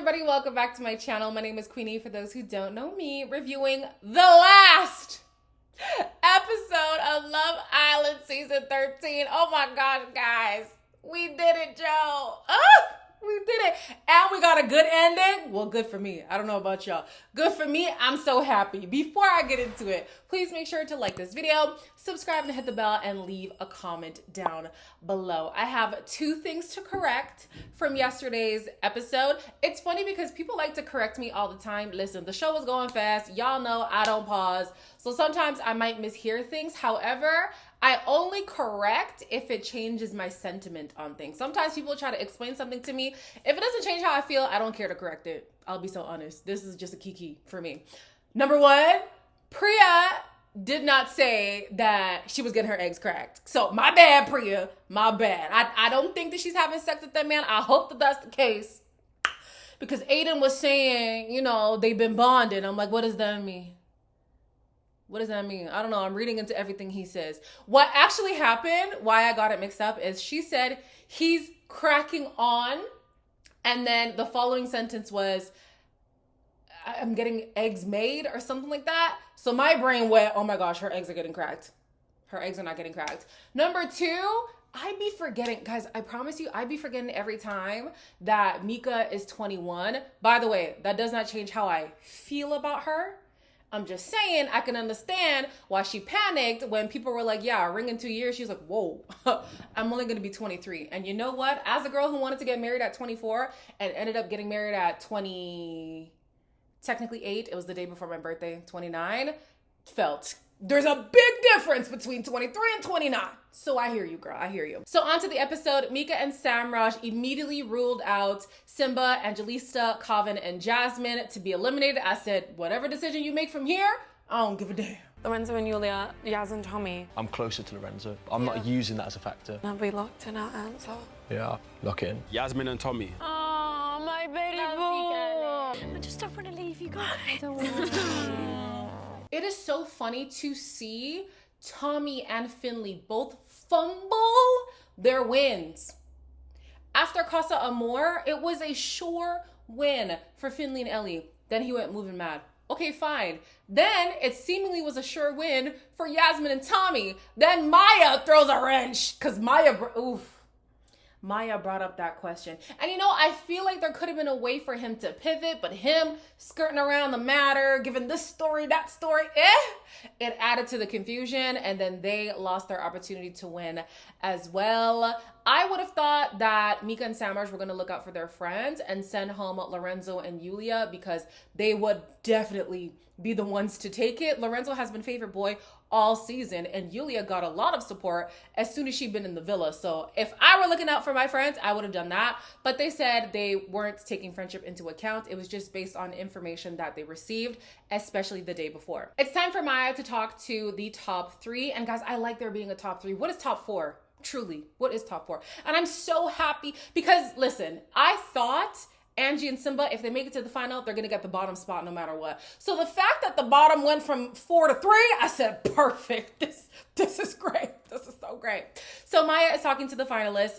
everybody, welcome back to my channel. My name is Queenie, for those who don't know me, reviewing the last episode of Love Island Season 13. Oh my gosh, guys. We did it, Joe. We did it. And we got a good ending. Well, good for me. I don't know about y'all. Good for me. I'm so happy. Before I get into it, please make sure to like this video, subscribe and hit the bell, and leave a comment down below. I have two things to correct from yesterday's episode. It's funny because people like to correct me all the time. Listen, the show was going fast. Y'all know I don't pause. So sometimes I might mishear things. However, I only correct if it changes my sentiment on things. Sometimes people try to explain something to me. If it doesn't change how I feel, I don't care to correct it. I'll be so honest. This is just a kiki for me. Number one, Priya did not say that she was getting her eggs cracked. So my bad, Priya. My bad. I don't think that she's having sex with that man. I hope that that's the case. Because Aiden was saying, you know, they've been bonded. I'm like, what does that mean? What does that mean? I don't know. I'm reading into everything he says. What actually happened, why I got it mixed up, is she said he's cracking on. And then the following sentence was, I'm getting eggs made or something like that. So my brain went, oh my gosh, her eggs are getting cracked. Her eggs are not getting cracked. Number two, I'd be forgetting, guys, I promise you, I'd be forgetting every time that Mika is 21. By the way, that does not change how I feel about her. I'm just saying, I can understand why she panicked when people were like, yeah, a ring in 2 years. She's like, whoa, I'm only going to be 23. And you know what? As a girl who wanted to get married at 24 and ended up getting married at technically 8, it was the day before my birthday, 29, felt there's a big difference between 23 and 29. So I hear you, girl. I hear you. So on to the episode. Mika and Samraj immediately ruled out Simba, Angelista, Kavin, and Jasmine to be eliminated. I said, whatever decision you make from here, I don't give a damn. Lorenzo and Yulia, Yaz and Tommy. I'm closer to Lorenzo. I'm not using that as a factor. Have we locked in our answer? Yeah, lock it in. Yasmin and Tommy. Oh, my baby boo. I just don't want to leave you guys. I don't want to. It is so funny to see Tommy and Finley both fumble their wins. After Casa Amor, it was a sure win for Finley and Ellie. Then he went moving mad. Okay, fine. Then it seemingly was a sure win for Yasmin and Tommy. Then Maya throws a wrench because Maya brought up that question. And you know, I feel like there could have been a way for him to pivot, but him skirting around the matter, giving this story, that story, it added to the confusion, and then they lost their opportunity to win as well. I would have thought that Mika and Samraj were going to look out for their friends and send home Lorenzo and Yulia because they would definitely be the ones to take it. Lorenzo has been favorite boy all season, and Yulia got a lot of support as soon as she'd been in the villa. So if I were looking out for my friends, I would have done that. But they said they weren't taking friendship into account. It was just based on information that they received, especially the day before. It's time for Maya to talk to the top 3. And guys, I like there being a top 3. What is top 4? Truly, what is top 4? And I'm so happy because, listen, I thought Angie and Simba, if they make it to the final, they're gonna get the bottom spot no matter what. So the fact that the bottom went from 4 to 3, I said, perfect. This is great. This is so great. So Maya is talking to the finalists.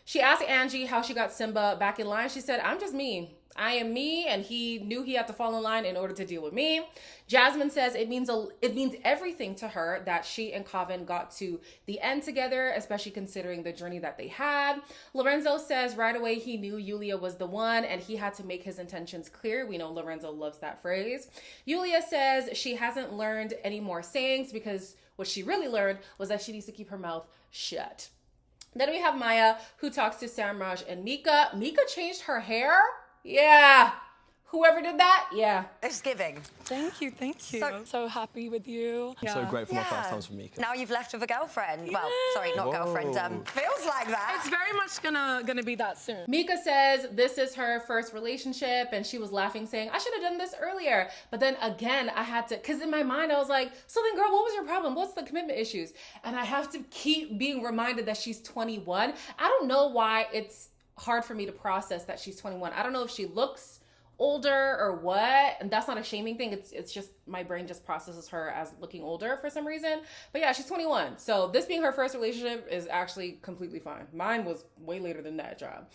She asked Angie how she got Simba back in line. She said, I'm just me. I am me, and he knew he had to fall in line in order to deal with me. Jasmine says it means everything to her that she and Kavin got to the end together, especially considering the journey that they had. Lorenzo says right away he knew Yulia was the one, and he had to make his intentions clear. We know Lorenzo loves that phrase. Yulia says she hasn't learned any more sayings because what she really learned was that she needs to keep her mouth shut. Then we have Maya, who talks to Samraj and Mika. Mika changed her hair. Yeah. Whoever did that, yeah. It's giving. Thank you, thank you. I'm so happy with you. I'm so grateful my first times with Mika. Now you've left with a girlfriend. Well, sorry, not girlfriend. Feels like that. It's very much gonna be that soon. Mika says this is her first relationship, and she was laughing, saying, I should have done this earlier. But then again, I had to, because in my mind, I was like, so then girl, what was your problem? What's the commitment issues? And I have to keep being reminded that she's 21. I don't know why it's hard for me to process that she's 21. I don't know if she looks older or what. And that's not a shaming thing. It's just my brain just processes her as looking older for some reason. But yeah, she's 21. So this being her first relationship is actually completely fine. Mine was way later than that, job.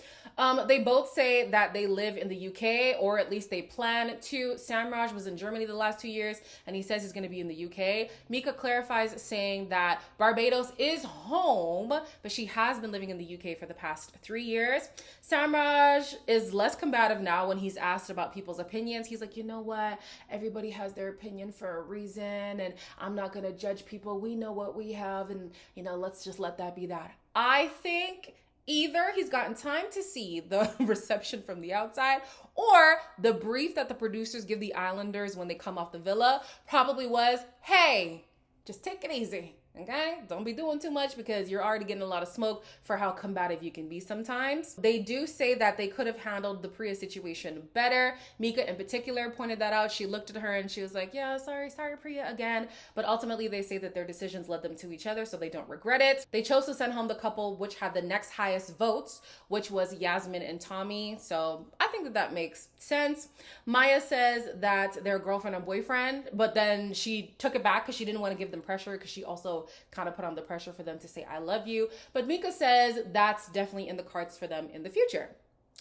They both say that they live in the UK, or at least they plan to. Samraj was in Germany the last 2 years, and he says he's going to be in the UK. Mika clarifies, saying that Barbados is home, but she has been living in the UK for the past 3 years. Samraj is less combative now when he's asked about people's opinions. He's like, you know what? Everybody has their opinion for a reason, and I'm not going to judge people. We know what we have, and, you know, let's just let that be that. I think either he's gotten time to see the reception from the outside, or the brief that the producers give the Islanders when they come off the villa probably was, hey, just take it easy. Okay, don't be doing too much because you're already getting a lot of smoke for how combative you can be sometimes. They do say that they could have handled the Priya situation better. Mika in particular pointed that out. She looked at her and she was like, yeah, sorry Priya again. But ultimately they say that their decisions led them to each other, so they don't regret it. They chose to send home the couple which had the next highest votes, which was Yasmin and Tommy. So I think that that makes sense. Maya says that they're girlfriend and boyfriend, but then she took it back because she didn't want to give them pressure, because she also kind of put on the pressure for them to say I love you. But Mika says that's definitely in the cards for them in the future.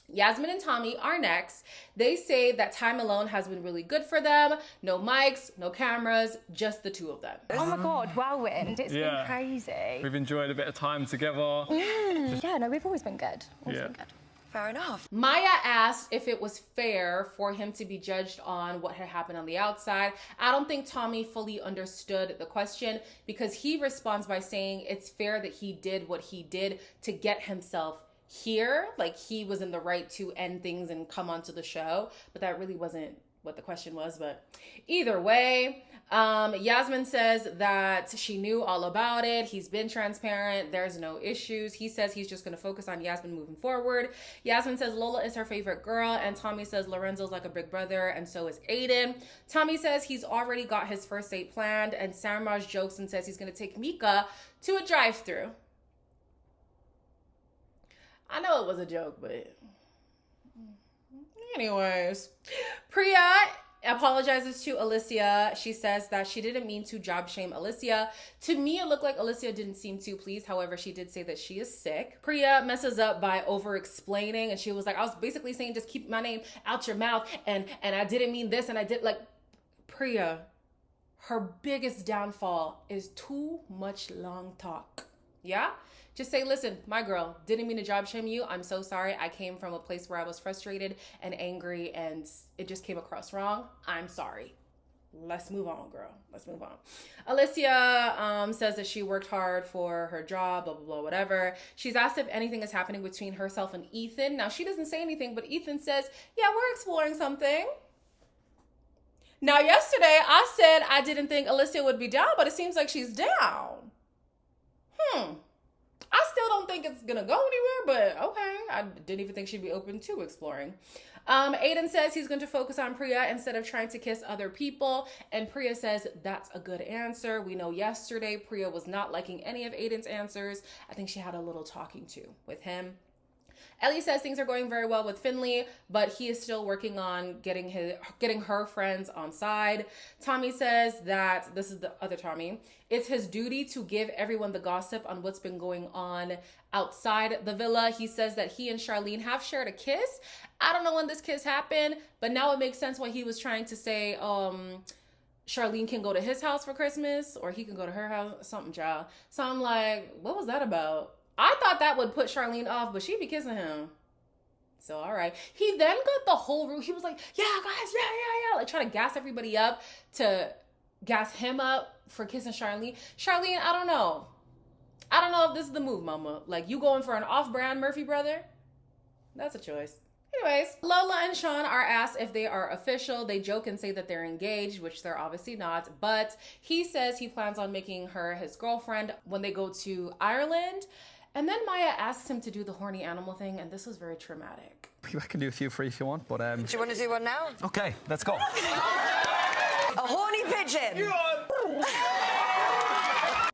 Yasmin and Tommy are next. They say that time alone has been really good for them. No mics, no cameras, just the two of them. Oh my God, whirlwind. It's been crazy. We've enjoyed a bit of time together. Yeah, no, we've always been good. Always been good. Fair enough. Maya asked if it was fair for him to be judged on what had happened on the outside. I don't think Tommy fully understood the question, because he responds by saying it's fair that he did what he did to get himself here. Like, he was in the right to end things and come onto the show, but that really wasn't what the question was. But either way, Yasmin says that she knew all about it. He's been transparent. There's no issues. He says he's just going to focus on Yasmin moving forward. Yasmin says Lola is her favorite girl, and Tommy says Lorenzo's like a big brother, and so is Aiden. Tommy says he's already got his first date planned, and Samraj jokes and says he's going to take Mika to a drive-thru. I know it was a joke, but anyways, Priya apologizes to Alicia. She says that she didn't mean to job shame Alicia. To me, it looked like Alicia didn't seem too pleased. However, she did say that she is sick. Priya messes up by over explaining, and she was like, I was basically saying just keep my name out your mouth, and I didn't mean this, and I did. Like, Priya, her biggest downfall is too much long talk. Yeah? Just say, listen, my girl, didn't mean to job shame you. I'm so sorry. I came from a place where I was frustrated and angry, and it just came across wrong. I'm sorry. Let's move on, girl. Let's move on. Alicia says that she worked hard for her job, blah, blah, blah, whatever. She's asked if anything is happening between herself and Ethan. Now, she doesn't say anything, but Ethan says, yeah, we're exploring something. Now, yesterday, I said I didn't think Alicia would be down, but it seems like she's down. I still don't think it's gonna go anywhere, but okay. I didn't even think she'd be open to exploring. Aiden says he's going to focus on Priya instead of trying to kiss other people, and Priya says that's a good answer. We know yesterday Priya was not liking any of Aiden's answers. I think she had a little talking to with him. Ellie says things are going very well with Finley, but he is still working on getting her friends on side. Tommy says that, this is the other Tommy, it's his duty to give everyone the gossip on what's been going on outside the villa. He says that he and Charlene have shared a kiss. I don't know when this kiss happened, but now it makes sense why he was trying to say Charlene can go to his house for Christmas, or he can go to her house, something, child. So I'm like, what was that about? I thought that would put Charlene off, but she be kissing him. So, all right. He then got the whole room. He was like, yeah, guys, yeah. Like, trying to gas everybody up to gas him up for kissing Charlene. Charlene, I don't know. I don't know if this is the move, mama. Like, you going for an off-brand Murphy brother? That's a choice. Anyways, Lola and Sean are asked if they are official. They joke and say that they're engaged, which they're obviously not. But he says he plans on making her his girlfriend when they go to Ireland. And then Maya asks him to do the horny animal thing, and this was very traumatic. I can do a few for you if you want, but... Do you want to do one now? Okay, let's go. A horny pigeon!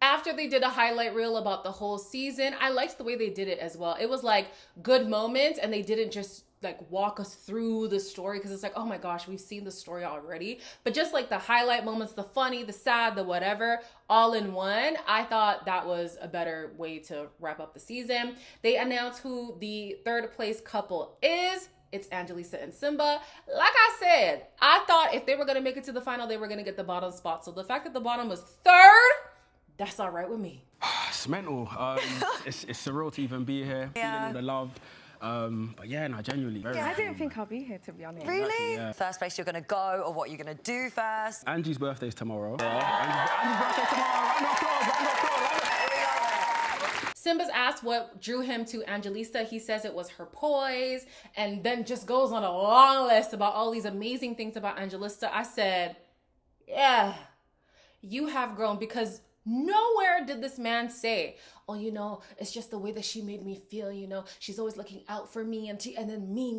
After they did a highlight reel about the whole season, I liked the way they did it as well. It was like good moments, and they didn't just like walk us through the story, because it's like, oh my gosh, we've seen the story already. But just like the highlight moments, the funny, the sad, the whatever, all in one, I thought that was a better way to wrap up the season. They announced who the third place couple is. It's Angelisa and Simba. Like I said, I thought if they were going to make it to the final, they were going to get the bottom spot. So the fact that the bottom was third, that's all right with me. It's mental. It's surreal to even be here, feeling all the love. But yeah, no, genuinely. Very I didn't think I'll be here, to be honest. Really? Exactly, yeah. First place you're going to go, or what you're going to do first? Angie's birthday's tomorrow. Angie's birthday's tomorrow. Round of applause, round of applause. Simba's asked what drew him to Angelisa. He says it was her poise, and then just goes on a long list about all these amazing things about Angelisa. I said, yeah, you have grown, because nowhere did this man say, oh, you know, it's just the way that she made me feel, you know, she's always looking out for me, and then me.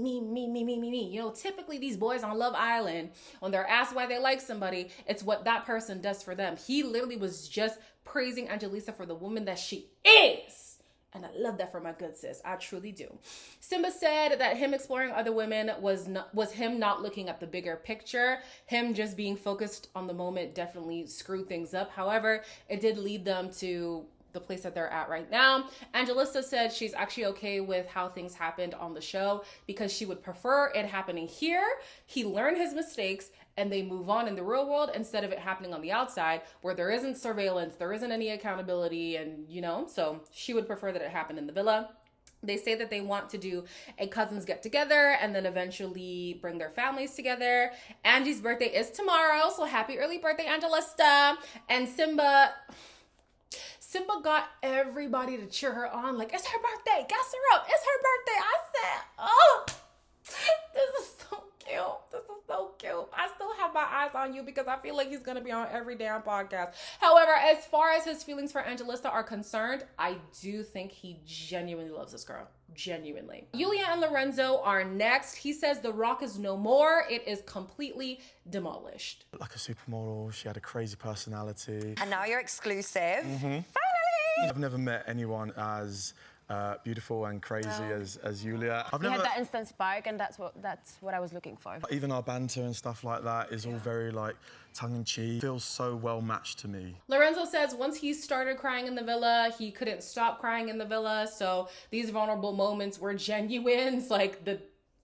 You know, typically these boys on Love Island, when they're asked why they like somebody, it's what that person does for them. He literally was just praising Angelisa for the woman that she is. And I love that for my good sis. I truly do. Simba said that him exploring other women was him not looking at the bigger picture. Him just being focused on the moment definitely screwed things up. However, it did lead them to the place that they're at right now. Angelisa said she's actually okay with how things happened on the show, because she would prefer it happening here. He learned his mistakes and they move on in the real world, instead of it happening on the outside where there isn't surveillance, there isn't any accountability, and you know, so she would prefer that it happened in the villa. They say that they want to do a cousins get together and then eventually bring their families together. Angie's birthday is tomorrow, so happy early birthday, Angelista. And Simba got everybody to cheer her on, like, it's her birthday, gas her up, it's her birthday. I said, oh, this is so cute. This is so cute. I still have my eyes on you, because I feel like he's gonna be on every damn podcast. However, as far as his feelings for Angelista are concerned, I do think he genuinely loves this girl. Genuinely. Yulia and Lorenzo are next. He says The Rock is no more. It is completely demolished. Like a supermodel, she had a crazy personality. And now you're exclusive. Finally! I've never met anyone as beautiful and crazy as Yulia. I've You never. had that instant spark, and that's what I was looking for. Even our banter and stuff like that is all very like tongue-in-cheek. Feels so well matched to me. Lorenzo says once he started crying in the villa, he couldn't stop crying in the villa. So these vulnerable moments were genuine. It's like the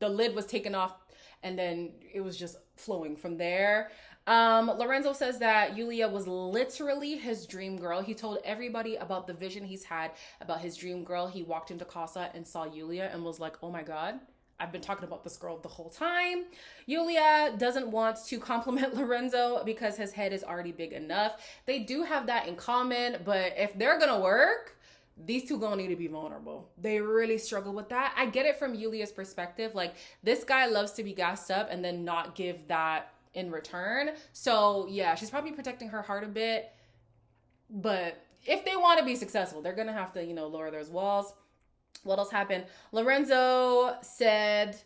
lid was taken off and then it was just flowing from there. Lorenzo says that Yulia was literally his dream girl. He told everybody about the vision he's had about his dream girl. He walked into Casa and saw Yulia and was like, oh my God, I've been talking about this girl the whole time. Yulia doesn't want to compliment Lorenzo because his head is already big enough. They do have that in common, but if they're gonna work, these two gonna need to be vulnerable. They really struggle with that. I get it from Yulia's perspective. Like, this guy loves to be gassed up and then not give that in return. So yeah, she's probably protecting her heart a bit, but if they want to be successful, they're gonna have to, you know, lower those walls. What else happened? Lorenzo said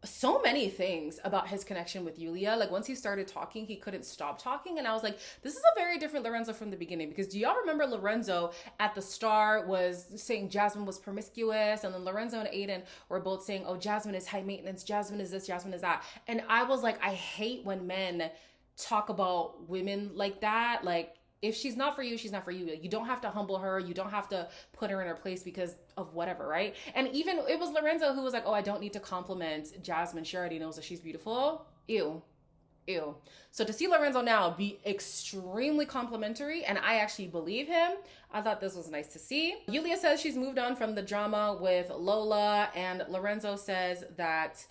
so many things about his connection with Yulia. Like, once he started talking, he couldn't stop talking. And I was like, this is a very different Lorenzo from the beginning, because do y'all remember Lorenzo at the start was saying Jasmine was promiscuous, and then Lorenzo and Aiden were both saying, oh, Jasmine is high maintenance, Jasmine is this, Jasmine is that. And I was like, I hate when men talk about women like that. Like, if she's not for you, she's not for you. You don't have to humble her. You don't have to put her in her place because of whatever, right? And even it was Lorenzo who was like, oh, I don't need to compliment Jasmine. She already knows that she's beautiful. Ew. So to see Lorenzo now be extremely complimentary, and I actually believe him, I thought this was nice to see. Yulia says she's moved on from the drama with Lola, and Lorenzo says that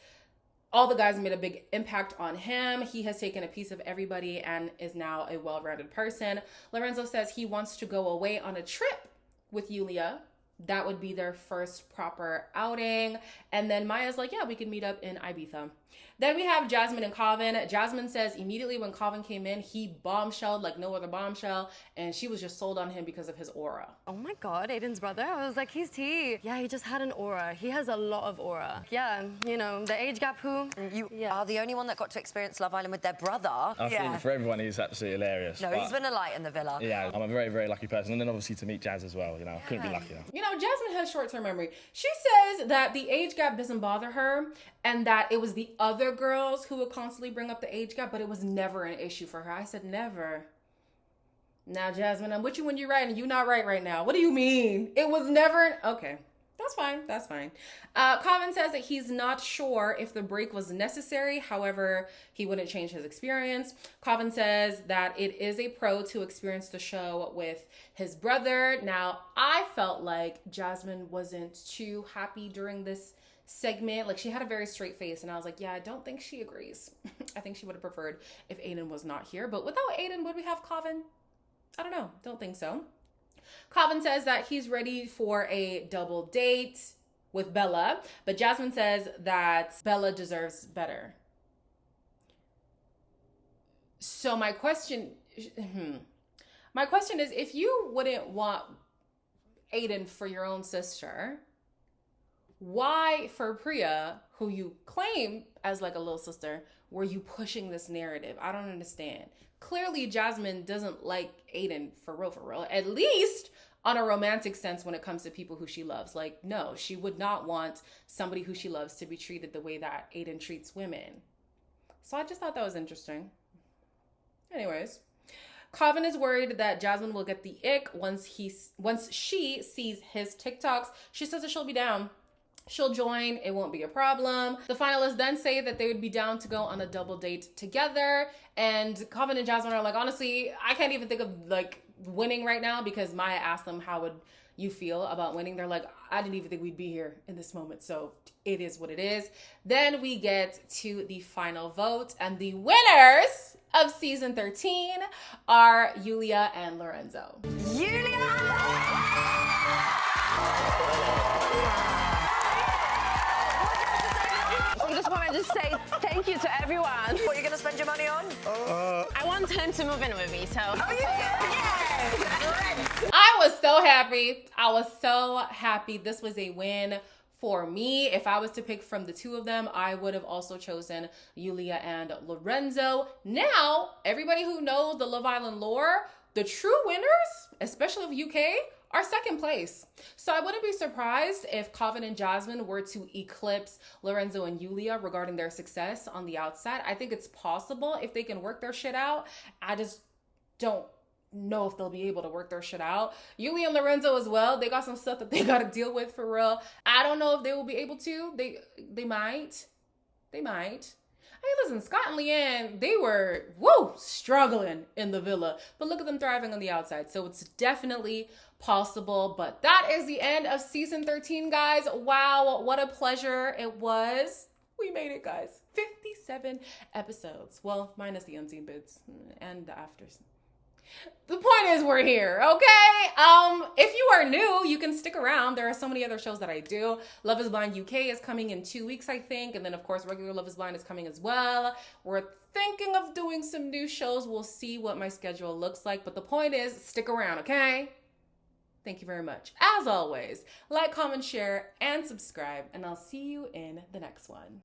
all the guys made a big impact on him. He has taken a piece of everybody and is now a well-rounded person. Lorenzo says he wants to go away on a trip with Yulia. That would be their first proper outing. And then Maya's like, yeah, we can meet up in Ibiza. Then we have Jasmine and Calvin. Jasmine says immediately when Calvin came in, he bombshelled like no other bombshell, and she was just sold on him because of his aura. Oh my God, Aiden's brother. I was like, he's tea. Yeah, he just had an aura. He has a lot of aura. Yeah, you know, the age gap who. You are the only one that got to experience Love Island with their brother. I think for everyone, he's absolutely hilarious. No, he's been a light in the villa. Yeah, I'm a very, very lucky person. And then obviously to meet Jazz as well, you know, couldn't be luckier. You know, Jasmine has short-term memory. She says that the age gap doesn't bother her and that it was the other girls who would constantly bring up the age gap, but it was never an issue for her. I said, never. Now, Jasmine, I'm with you when you're right and you're not right now. What do you mean? It was never... Okay. That's fine. That's fine. Colin says that he's not sure if the break was necessary. However, he wouldn't change his experience. Colin says that it is a pro to experience the show with his brother. Now, I felt like Jasmine wasn't too happy during this segment. Like, she had a very straight face, and I was like, yeah, I don't think she agrees. I think she would have preferred if Aiden was not here. But without Aiden, would we have Colin? I don't know. Don't think so. Calvin says that he's ready for a double date with Bella, but Jasmine says that Bella deserves better. So my question is, if you wouldn't want Aiden for your own sister, why for Priya, who you claim as like a little sister, were you pushing this narrative? I don't understand. Clearly, Jasmine doesn't like Aiden for real, at least on a romantic sense when it comes to people who she loves. Like, no, she would not want somebody who she loves to be treated the way that Aiden treats women. So I just thought that was interesting. Anyways, Calvin is worried that Jasmine will get the ick once she sees his TikToks. She says that she'll be down. She'll join, it won't be a problem. The finalists then say that they would be down to go on a double date together. And Calvin and Jasmine are like, honestly, I can't even think of like winning right now, because Maya asked them, how would you feel about winning? They're like, I didn't even think we'd be here in this moment. So it is what it is. Then we get to the final vote, and the winners of season 13 are Yulia and Lorenzo. I just want to say thank you to everyone. What are you going to spend your money on? I want him to move in with me, so. Oh, yeah! I was so happy. I was so happy. This was a win for me. If I was to pick from the two of them, I would have also chosen Yulia and Lorenzo. Now, everybody who knows the Love Island lore, the true winners, especially of UK, are second place. So I wouldn't be surprised if Calvin and Jasmine were to eclipse Lorenzo and Yulia regarding their success on the outside. I think it's possible if they can work their shit out. I just don't know if they'll be able to work their shit out. Yulia and Lorenzo as well, they got some stuff that they got to deal with for real. I don't know if they will be able to. They might. Hey, listen, Scott and Leanne, they were, struggling in the villa. But look at them thriving on the outside. So it's definitely possible. But that is the end of season 13, guys. Wow, what a pleasure it was. We made it, guys. 57 episodes. Well, minus the unseen bits and the afters. The point is we're here, okay? If you are new, you can stick around. There are so many other shows that I do. Love is Blind UK is coming in 2 weeks, I think. And then, of course, regular Love is Blind is coming as well. We're thinking of doing some new shows. We'll see what my schedule looks like. But the point is, stick around, okay? Thank you very much. As always, like, comment, share, and subscribe. And I'll see you in the next one.